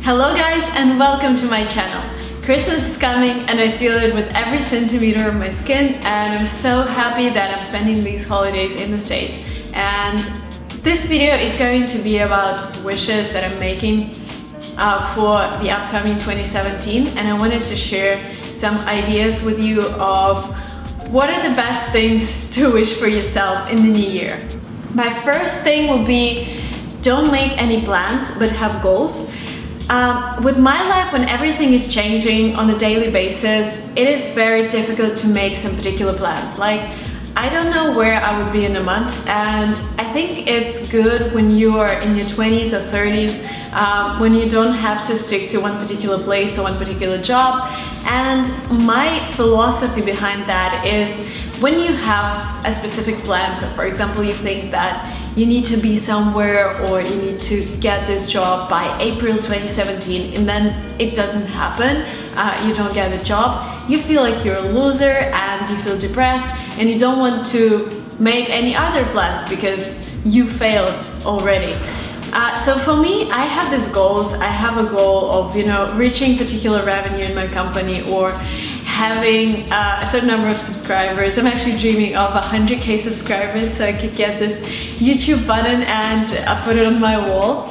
Hello guys and welcome to my channel. Christmas is coming and I feel it with every centimeter of my skin, and I'm so happy that I'm spending these holidays in the States. And this video is going to be about wishes that I'm making for the upcoming 2017, and I wanted to share some ideas with you of what are the best things to wish for yourself in the new year. My first thing will be, don't make any plans but have goals. With my life, when everything is changing on a daily basis, it is very difficult to make some particular plans. Like, I don't know where I would be in a month, and I think it's good when you are in your 20s or 30s, when you don't have to stick to one particular place or one particular job. And my philosophy behind that is, when you have a specific plan, so for example, you think that you need to be somewhere or you need to get this job by April 2017, and then it doesn't happen, you don't get a job, you feel like you're a loser and you feel depressed and you don't want to make any other plans because you failed already. So for me, I have these goals. I have a goal of, reaching particular revenue in my company, or having a certain number of subscribers. I'm actually dreaming of 100k subscribers so I could get this YouTube button and put it on my wall.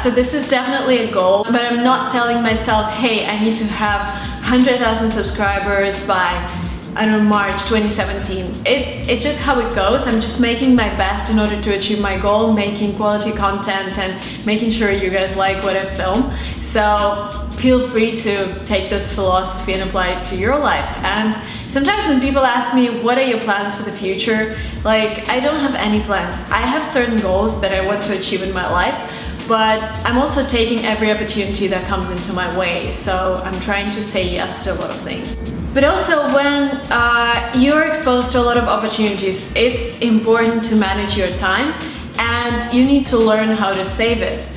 So this is definitely a goal, but I'm not telling myself, hey, I need to have 100,000 subscribers by, I don't know, March 2017. It's just how it goes. I'm just making my best in order to achieve my goal, making quality content and making sure you guys like what I film. So feel free to take this philosophy and apply it to your life. And sometimes when people ask me, what are your plans for the future? Like, I don't have any plans. I have certain goals that I want to achieve in my life, but I'm also taking every opportunity that comes into my way. So I'm trying to say yes to a lot of things. But also, when you're exposed to a lot of opportunities, it's important to manage your time, and you need to learn how to save it.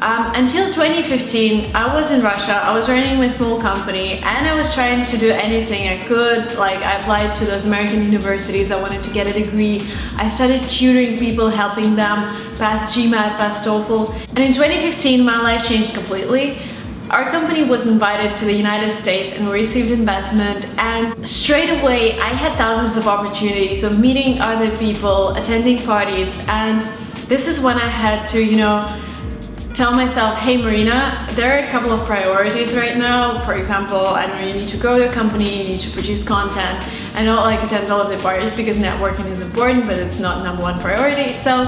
Until 2015, I was in Russia, I was running my small company, and I was trying to do anything I could. Like, I applied to those American universities, I wanted to get a degree. I started tutoring people, helping them pass GMAT, pass TOEFL. And in 2015, my life changed completely. Our company was invited to the United States and we received investment, and straight away I had thousands of opportunities of meeting other people, attending parties, and this is when I had to, tell myself, hey Marina, there are a couple of priorities right now. For example, I don't know, you need to grow your company, you need to produce content. I don't attend all of the parties because networking is important, but it's not #1 priority. So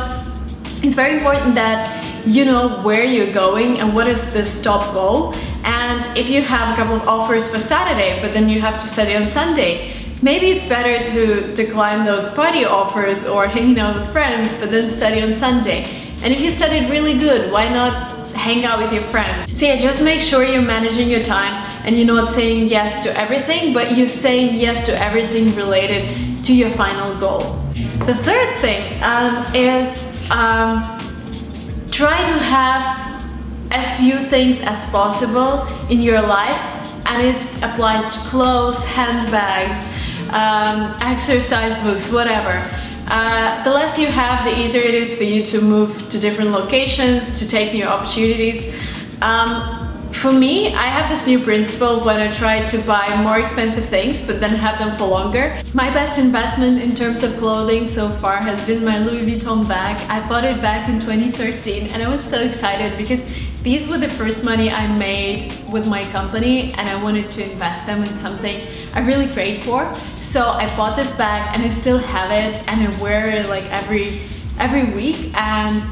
it's very important that you know where you're going and what is the stop goal. And if you have a couple of offers for Saturday, but then you have to study on Sunday, maybe it's better to decline those party offers or hanging out with friends, but then study on Sunday. And if you studied really good, why not hang out with your friends? So yeah, just make sure you're managing your time and you're not saying yes to everything, but you're saying yes to everything related to your final goal. The third thing is try to have as few things as possible in your life, and it applies to clothes, handbags, exercise books, whatever. The less you have, the easier it is for you to move to different locations, to take new opportunities. For me, I have this new principle when I try to buy more expensive things but then have them for longer. My best investment in terms of clothing so far has been my Louis Vuitton bag. I bought it back in 2013 and I was so excited because these were the first money I made with my company, and I wanted to invest them in something I really prayed for. So I bought this bag and I still have it, and I wear it like every week. And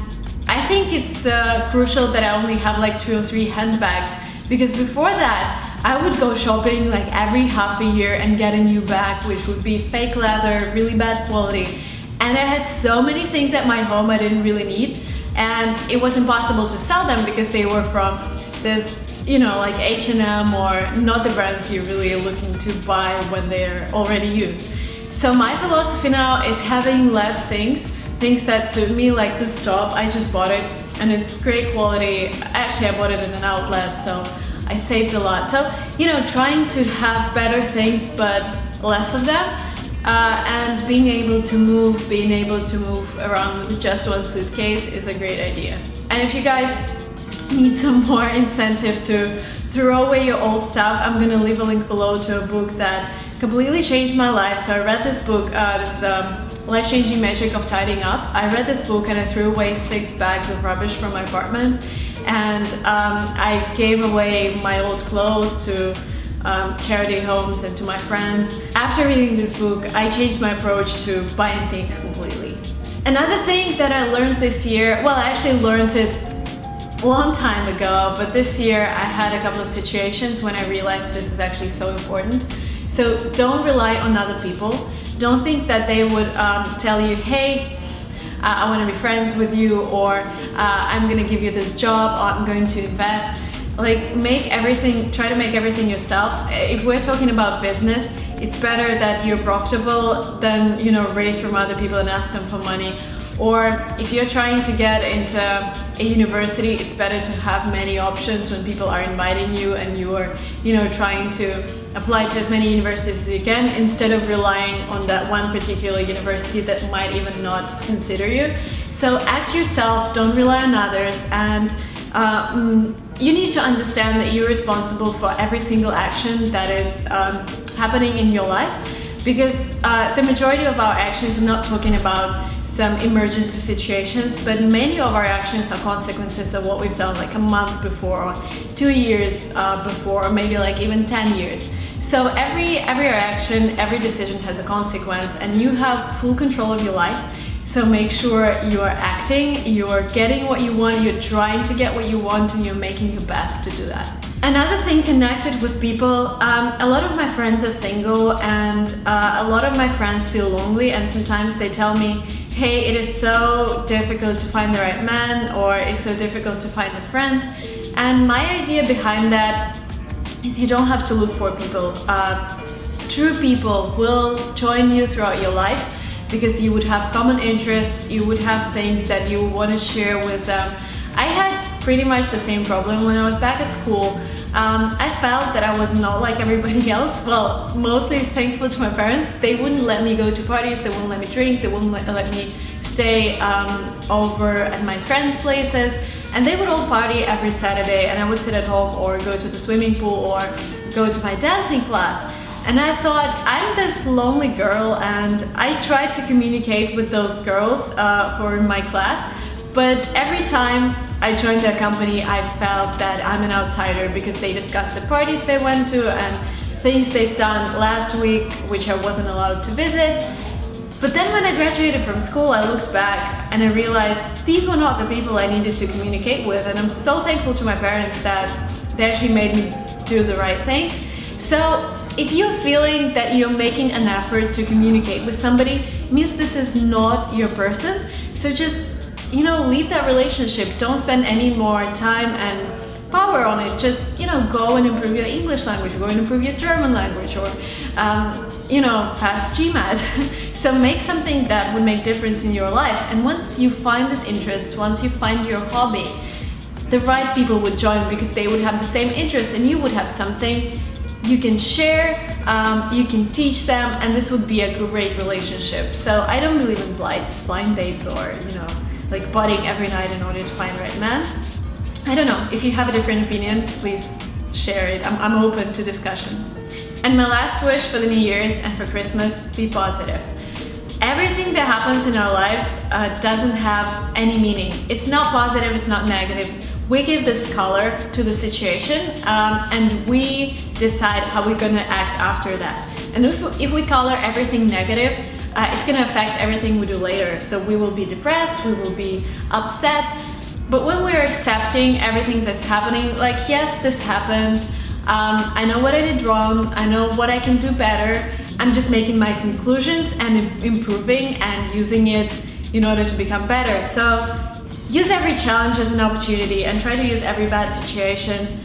I think it's crucial that I only have like 2 or 3 handbags, because before that I would go shopping like every half a year and get a new bag, which would be fake leather, really bad quality. And I had so many things at my home I didn't really need, and it was impossible to sell them because they were from this, like H&M, or not the brands you're really looking to buy when they're already used. So my philosophy now is having less things that suit me, like this top. I just bought it and it's great quality. Actually, I bought it in an outlet, so I saved a lot. So, trying to have better things but less of them, and being able to move around with just one suitcase is a great idea. And if you guys need some more incentive to throw away your old stuff, I'm gonna leave a link below to a book that completely changed my life. So I read this book, this is the Life-Changing Magic of Tidying Up. I read this book and I threw away 6 bags of rubbish from my apartment, and I gave away my old clothes to charity homes and to my friends. After reading this book, I changed my approach to buying things completely. Another thing that I learned this year, well, I actually learned it a long time ago, but this year I had a couple of situations when I realized this is actually so important. So don't rely on other people. Don't think that they would tell you, hey, I want to be friends with you, or I'm gonna give you this job, or I'm going to invest. Like, try to make everything yourself. If we're talking about business, it's better that you're profitable than, you know, raise from other people and ask them for money. Or if you're trying to get into a university, it's better to have many options when people are inviting you and you are, you know, trying to apply to as many universities as you can, instead of relying on that one particular university that might even not consider you. So act yourself, don't rely on others, and you need to understand that you're responsible for every single action that is happening in your life, because the majority of our actions, I'm not talking about some emergency situations, but many of our actions are consequences of what we've done like a month before, or 2 years before, or maybe like even 10 years. So every action, every decision has a consequence, and you have full control of your life. So make sure you are acting, you're getting what you want, you're trying to get what you want, and you're making your best to do that. Another thing connected with people, a lot of my friends are single, and a lot of my friends feel lonely, and sometimes they tell me, hey, it is so difficult to find the right man, or it's so difficult to find a friend. And my idea behind that is you don't have to look for people. True people will join you throughout your life, because you would have common interests, you would have things that you want to share with them. I had pretty much the same problem when I was back at school. I felt that I was not like everybody else. Well, mostly thankful to my parents. They wouldn't let me go to parties, they wouldn't let me drink, they wouldn't let me stay over at my friends' places. And they would all party every Saturday, and I would sit at home or go to the swimming pool or go to my dancing class. And I thought, I'm this lonely girl, and I tried to communicate with those girls who were in my class, but every time I joined their company, I felt that I'm an outsider, because they discussed the parties they went to and things they've done last week, which I wasn't allowed to visit. But then when I graduated from school, I looked back and I realized these were not the people I needed to communicate with, and I'm so thankful to my parents that they actually made me do the right things. So if you're feeling that you're making an effort to communicate with somebody, it means this is not your person. So just, you know, leave that relationship. Don't spend any more time and power on it. Just, you know, go and improve your English language, go and improve your German language, or, you know, pass GMAT. So make something that would make difference in your life. And once you find this interest, once you find your hobby, the right people would join, because they would have the same interest and you would have something you can share, you can teach them, and this would be a great relationship. So I don't believe in blind dates, or, you know, like budding every night in order to find the right man. I don't know. If you have a different opinion, please share it. I'm open to discussion. And my last wish for the New Year's and for Christmas, be positive. Everything that happens in our lives doesn't have any meaning. It's not positive, it's not negative. We give this color to the situation, and we decide how we're gonna act after that. And if we color everything negative, it's gonna affect everything we do later. So we will be depressed, we will be upset. But when we're accepting everything that's happening, like, yes, this happened, I know what I did wrong, I know what I can do better, I'm just making my conclusions and improving and using it in order to become better. So use every challenge as an opportunity, and try to use every bad situation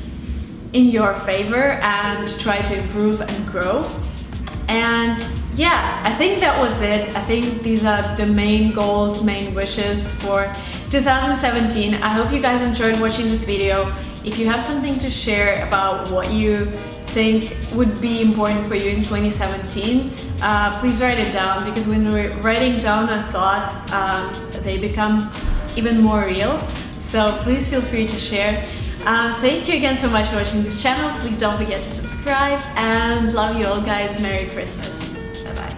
in your favor, and try to improve and grow. And yeah, I think that was it. I think these are the main goals, main wishes for 2017. I hope you guys enjoyed watching this video. If you have something to share about what you think would be important for you in 2017, please write it down, because when we're writing down our thoughts, they become even more real. So please feel free to share. Thank you again so much for watching this channel. Please don't forget to subscribe, and love you all guys. Merry Christmas. Bye bye.